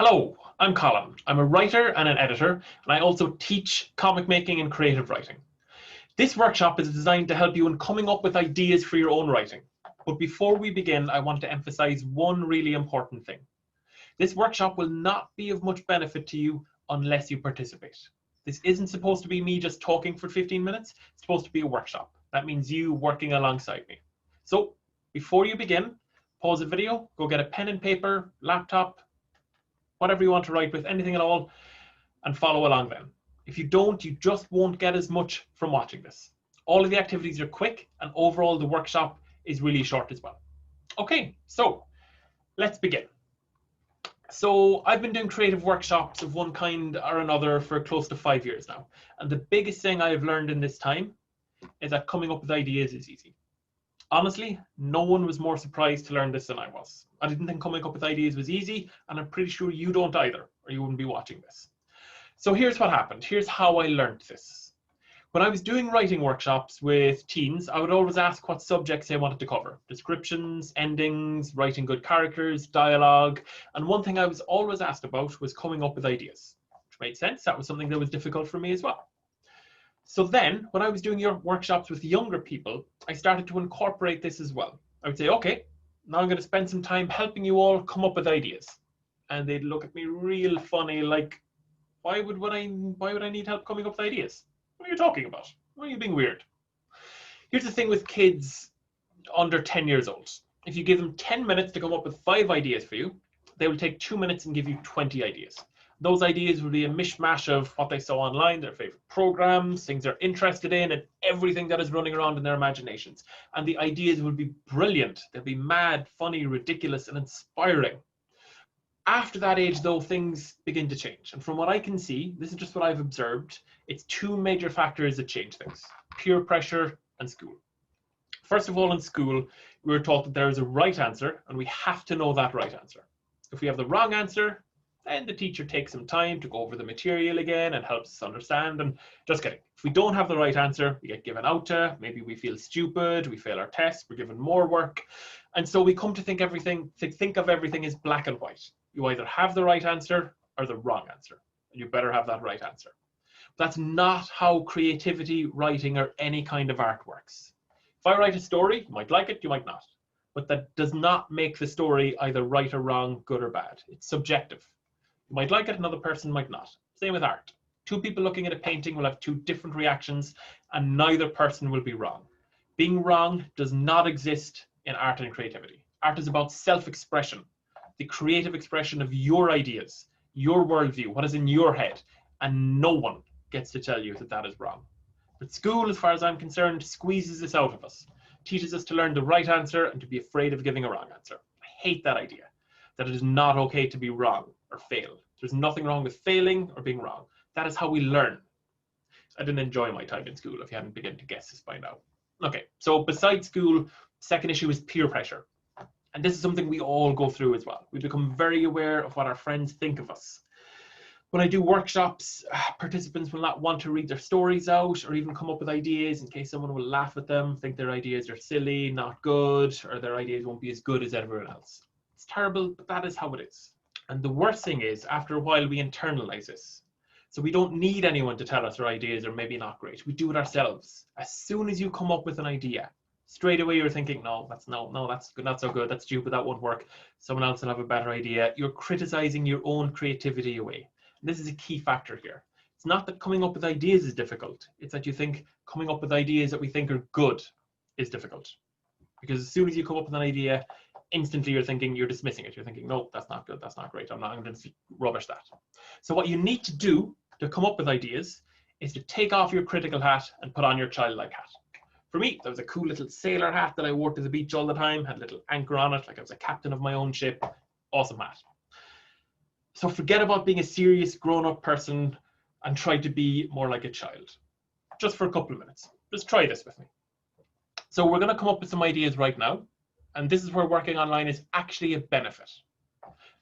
Hello, I'm Colin. I'm a writer and an editor, and I also teach comic making and creative writing. This workshop is designed to help you in coming up with ideas for your own writing. But before we begin, I want to emphasize one really important thing. This workshop will not be of much benefit to you unless you participate. This isn't supposed to be me just talking for 15 minutes. It's supposed to be a workshop. That means you working alongside me. So before you begin, pause the video, go get a pen and paper, laptop, whatever you want to write with, anything at all, and follow along then. If you don't, you just won't get as much from watching this. All of the activities are quick, and overall the workshop is really short as well. Okay, so let's begin. So I've been doing creative workshops of one kind or another for close to 5 years now. And the biggest thing I've learned in this time is that coming up with ideas is easy. Honestly, no one was more surprised to learn this than I was. I didn't think coming up with ideas was easy, and I'm pretty sure you don't either, or you wouldn't be watching this. So here's what happened. Here's how I learned this. When I was doing writing workshops with teens, I would always ask what subjects they wanted to cover. Descriptions, endings, writing good characters, dialogue. And one thing I was always asked about was coming up with ideas, which made sense. That was something that was difficult for me as well. So then, when I was doing your workshops with younger people, I started to incorporate this as well. I would say, okay, now I'm going to spend some time helping you all come up with ideas. And they'd look at me real funny, like, why would I need help coming up with ideas? What are you talking about? Why are you being weird? Here's the thing with kids under 10 years old. If you give them 10 minutes to come up with 5 ideas for you, they will take 2 minutes and give you 20 ideas. Those ideas will be a mishmash of what they saw online, their favorite programs, things they're interested in, and everything that is running around in their imaginations. And the ideas will be brilliant. They'll be mad, funny, ridiculous, and inspiring. After that age, though, things begin to change. And from what I can see, this is just what I've observed, it's 2 major factors that change things: peer pressure and school. First of all, in school, we were taught that there is a right answer, and we have to know that right answer. If we have the wrong answer, then the teacher takes some time to go over the material again and helps us understand. And just kidding. If we don't have the right answer, we get given out to, maybe we feel stupid, we fail our tests, we're given more work. And so we come to think of everything as black and white. You either have the right answer or the wrong answer. And you better have that right answer. But that's not how creativity, writing, or any kind of art works. If I write a story, you might like it, you might not. But that does not make the story either right or wrong, good or bad. It's subjective. You might like it, another person might not. Same with art. 2 people looking at a painting will have 2 different reactions, and neither person will be wrong. Being wrong does not exist in art and creativity. Art is about self-expression, the creative expression of your ideas, your worldview, what is in your head, and no one gets to tell you that that is wrong. But school, as far as I'm concerned, squeezes this out of us, teaches us to learn the right answer and to be afraid of giving a wrong answer. I hate that idea, that it is not okay to be wrong or fail. There's nothing wrong with failing or being wrong. That is how we learn. I didn't enjoy my time in school, if you hadn't begun to guess this by now. Okay, so besides school, second issue is peer pressure. And this is something we all go through as well. We become very aware of what our friends think of us. When I do workshops, participants will not want to read their stories out or even come up with ideas in case someone will laugh at them, think their ideas are silly, not good, or their ideas won't be as good as everyone else. It's terrible, but that is how it is. And the worst thing is, after a while, we internalize this. So we don't need anyone to tell us our ideas are maybe not great. We do it ourselves. As soon as you come up with an idea, straight away you're thinking, no, that's good, not so good, that's stupid, that won't work. Someone else will have a better idea. You're criticizing your own creativity away. And this is a key factor here. It's not that coming up with ideas is difficult. It's that you think coming up with ideas that we think are good is difficult. Because as soon as you come up with an idea, instantly you're dismissing it. You're thinking, no, that's not good, that's not great, I'm going to rubbish that. So what you need to do to come up with ideas is to take off your critical hat and put on your childlike hat. For me, there was a cool little sailor hat that I wore to the beach all the time, had a little anchor on it, like I was a captain of my own ship. Awesome hat. So forget about being a serious grown-up person and try to be more like a child. Just for a couple of minutes. Just try this with me. So we're going to come up with some ideas right now. And this is where working online is actually a benefit.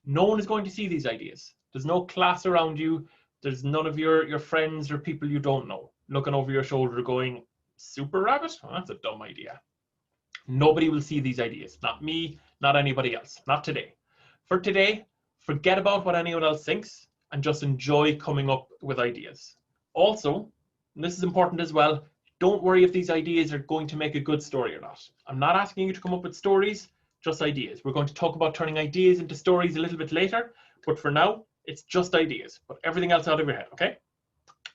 No one is going to see these ideas. There's no class around you. There's none of your friends or people you don't know looking over your shoulder going, super rabbit? Oh, that's a dumb idea. Nobody will see these ideas. Not me, not anybody else. Not today. For today, Forget about what anyone else thinks and just enjoy coming up with ideas. Also, and this is important as well, don't worry if these ideas are going to make a good story or not. I'm not asking you to come up with stories, just ideas. We're going to talk about turning ideas into stories a little bit later, but for now, it's just ideas. Put everything else out of your head, okay?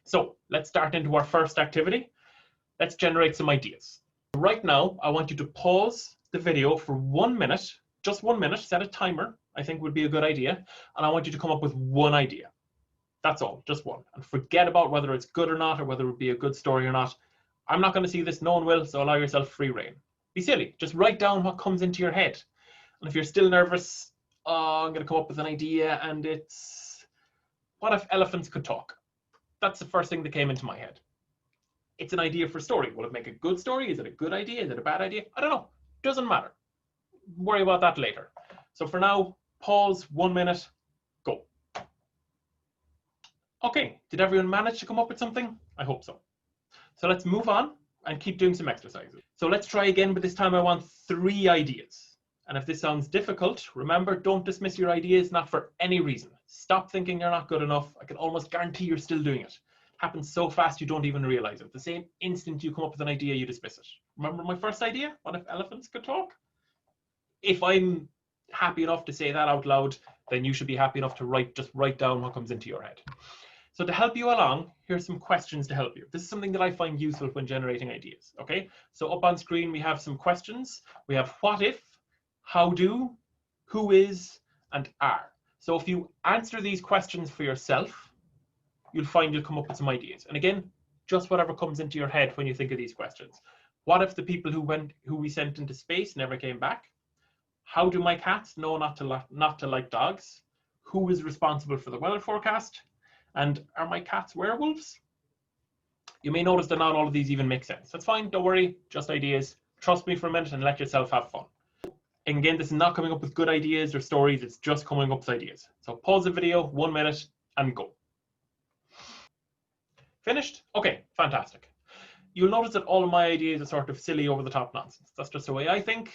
So let's start into our first activity. Let's generate some ideas. Right now, I want you to pause the video for 1 minute, just 1 minute, set a timer, I think would be a good idea. And I want you to come up with one idea. That's all, just one. And forget about whether it's good or not, or whether it would be a good story or not. I'm not going to see this, no one will, so allow yourself free rein. Be silly, just write down what comes into your head. And if you're still nervous, oh, I'm going to come up with an idea and it's, what if elephants could talk? That's the first thing that came into my head. It's an idea for a story. Will it make a good story? Is it a good idea? Is it a bad idea? I don't know. Doesn't matter. Worry about that later. So for now, pause, 1 minute, go. Okay, did everyone manage to come up with something? I hope so. So let's move on and keep doing some exercises. So let's try again, but this time I want 3 ideas. And if this sounds difficult, remember, don't dismiss your ideas, not for any reason. Stop thinking you're not good enough. I can almost guarantee you're still doing it. Happens so fast you don't even realize it. The same instant you come up with an idea, you dismiss it. Remember my first idea? What if elephants could talk? If I'm happy enough to say that out loud, then you should be happy enough to just write down what comes into your head. So to help you along, here's some questions to help you. This is something that I find useful when generating ideas, okay? So up on screen, we have some questions. We have what if, how do, who is, and are. So if you answer these questions for yourself, you'll find you'll come up with some ideas. And again, just whatever comes into your head when you think of these questions. What if the people who we sent into space never came back? How do my cats know not to like dogs? Who is responsible for the weather forecast? And are my cats werewolves? You may notice that not all of these even make sense. That's fine, don't worry, just ideas. Trust me for a minute and let yourself have fun. And again, this is not coming up with good ideas or stories, it's just coming up with ideas. So pause the video, 1 minute, and go. Finished? Okay, fantastic. You'll notice that all of my ideas are sort of silly, over the top nonsense. That's just the way I think.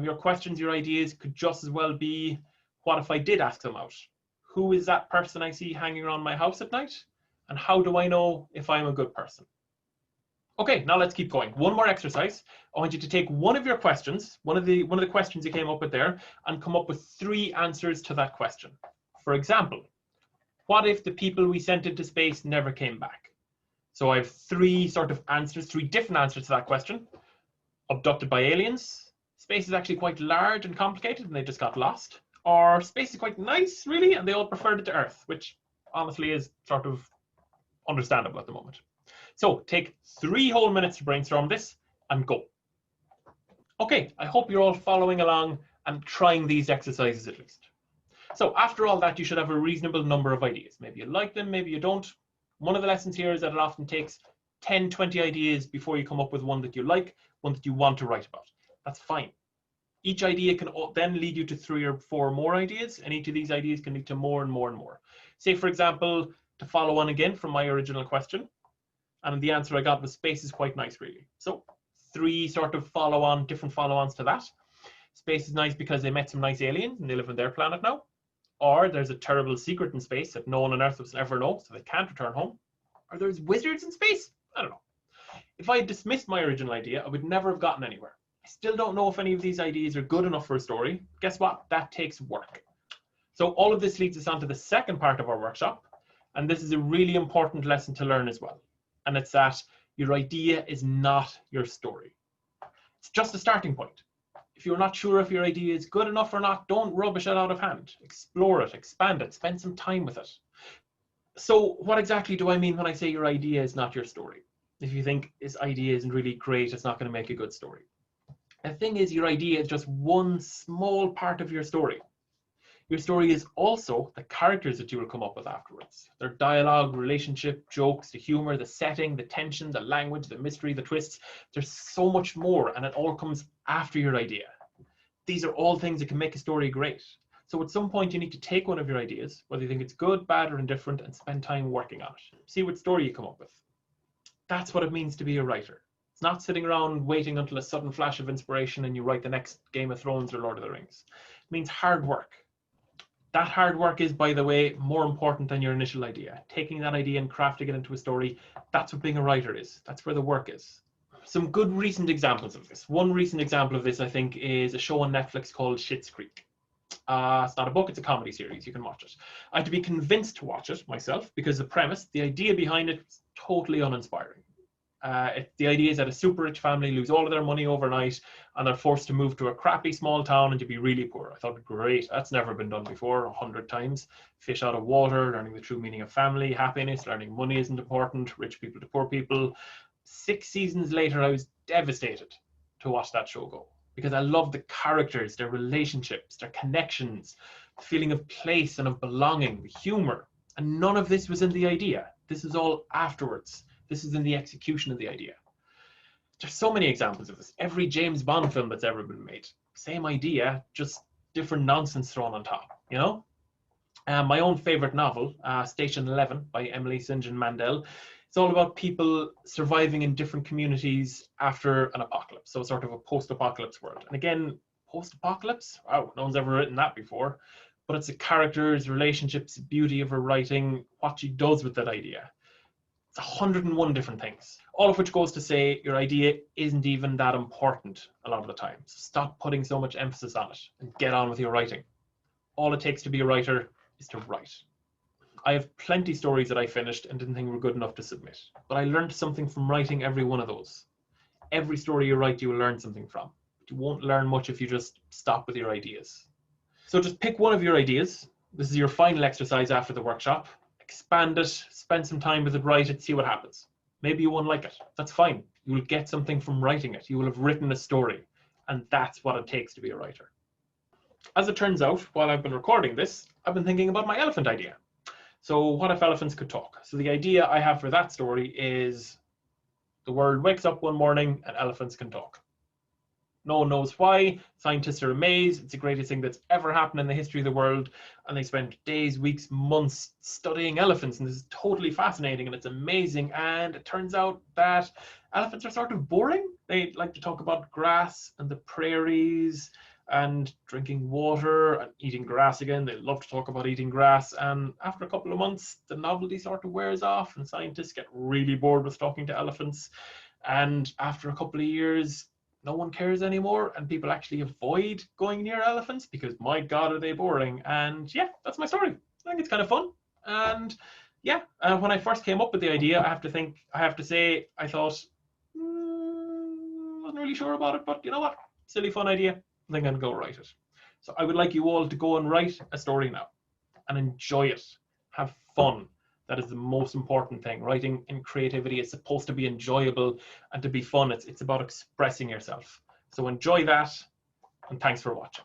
Your questions, your ideas could just as well be, what if I did ask them out? Who is that person I see hanging around my house at night? And how do I know if I'm a good person? Okay, now let's keep going. One more exercise. I want you to take one of your questions, one of the questions you came up with there, and come up with 3 answers to that question. For example, what if the people we sent into space never came back? So I have 3 sort of answers, 3 different answers to that question. Abducted by aliens. Space is actually quite large and complicated and they just got lost. Or space is quite nice, really, and they all preferred it to Earth, which honestly is sort of understandable at the moment. So take 3 whole minutes to brainstorm this and go. Okay, I hope you're all following along and trying these exercises at least. So after all that, you should have a reasonable number of ideas. Maybe you like them, maybe you don't. One of the lessons here is that it often takes 10, 20 ideas before you come up with one that you like, one that you want to write about. That's fine. Each idea can then lead you to 3 or 4 more ideas, and each of these ideas can lead to more and more and more. Say, for example, to follow on again from my original question, and the answer I got was space is quite nice, really. So 3 sort of different follow-ons to that. Space is nice because they met some nice aliens and they live on their planet now. Or there's a terrible secret in space that no one on Earth will ever know, so they can't return home. Or there's wizards in space. I don't know. If I had dismissed my original idea, I would never have gotten anywhere. I still don't know if any of these ideas are good enough for a story. Guess what? That takes work. So all of this leads us on to the second part of our workshop. And this is a really important lesson to learn as well. And it's that your idea is not your story. It's just a starting point. If you're not sure if your idea is good enough or not, don't rubbish it out of hand. Explore it, expand it, spend some time with it. So what exactly do I mean when I say your idea is not your story? If you think this idea isn't really great, it's not going to make a good story. The thing is, your idea is just one small part of your story. Your story is also the characters that you will come up with afterwards. Their dialogue, relationship, jokes, the humor, the setting, the tension, the language, the mystery, the twists. There's so much more, and it all comes after your idea. These are all things that can make a story great. So at some point you need to take one of your ideas, whether you think it's good, bad, or indifferent, and spend time working on it. See what story you come up with. That's what it means to be a writer. It's not sitting around waiting until a sudden flash of inspiration and you write the next Game of Thrones or Lord of the Rings. It means hard work. That hard work is, by the way, more important than your initial idea. Taking that idea and crafting it into a story, that's what being a writer is. That's where the work is. Some good recent examples of this. One recent example of this, I think, is a show on Netflix called Schitt's Creek. It's not a book, it's a comedy series. You can watch it. I had to be convinced to watch it myself because the premise, the idea behind it, is totally uninspiring. The idea is that a super rich family lose all of their money overnight and they're forced to move to a crappy small town and to be really poor. I thought, great, that's never been done before, 100 times. Fish out of water, learning the true meaning of family, happiness, learning money isn't important, rich people to poor people. 6 seasons later, I was devastated to watch that show go because I love the characters, their relationships, their connections, the feeling of place and of belonging, the humor. And none of this was in the idea. This is all afterwards. This is in the execution of the idea. There's so many examples of this. Every James Bond film that's ever been made. Same idea, just different nonsense thrown on top, you know? My own favorite novel, Station 11 by Emily St. John Mandel. It's all about people surviving in different communities after an apocalypse. So sort of a post-apocalypse world. And again, post-apocalypse? Wow, no one's ever written that before. But it's the characters, relationships, beauty of her writing, what she does with that idea. It's 101 different things, all of which goes to say your idea isn't even that important a lot of the time. So stop putting so much emphasis on it and get on with your writing. All it takes to be a writer is to write. I have plenty of stories that I finished and didn't think were good enough to submit, but I learned something from writing every one of those. Every story you write, you will learn something from. But you won't learn much if you just stop with your ideas. So just pick one of your ideas. This is your final exercise after the workshop. Expand it, spend some time with it, write it, see what happens. Maybe you won't like it. That's fine. You will get something from writing it. You will have written a story. And that's what it takes to be a writer. As it turns out, while I've been recording this, I've been thinking about my elephant idea. So what if elephants could talk? So the idea I have for that story is the world wakes up one morning and elephants can talk. No one knows why. Scientists are amazed. It's the greatest thing that's ever happened in the history of the world. And they spend days, weeks, months studying elephants. And this is totally fascinating and it's amazing. And it turns out that elephants are sort of boring. They like to talk about grass and the prairies and drinking water and eating grass again. They love to talk about eating grass. And after a couple of months, the novelty sort of wears off and scientists get really bored with talking to elephants. And after a couple of years, no one cares anymore and people actually avoid going near elephants because my God, are they boring. And yeah, that's my story. I think it's kind of fun. And yeah, when I first came up with the idea, I have to say, I thought, wasn't really sure about it, but you know what? Silly fun idea. I think I'm gonna go write it. So I would like you all to go and write a story now and enjoy it. Have fun. That is the most important thing. Writing and creativity is supposed to be enjoyable and to be fun. It's about expressing yourself. So enjoy that, and thanks for watching.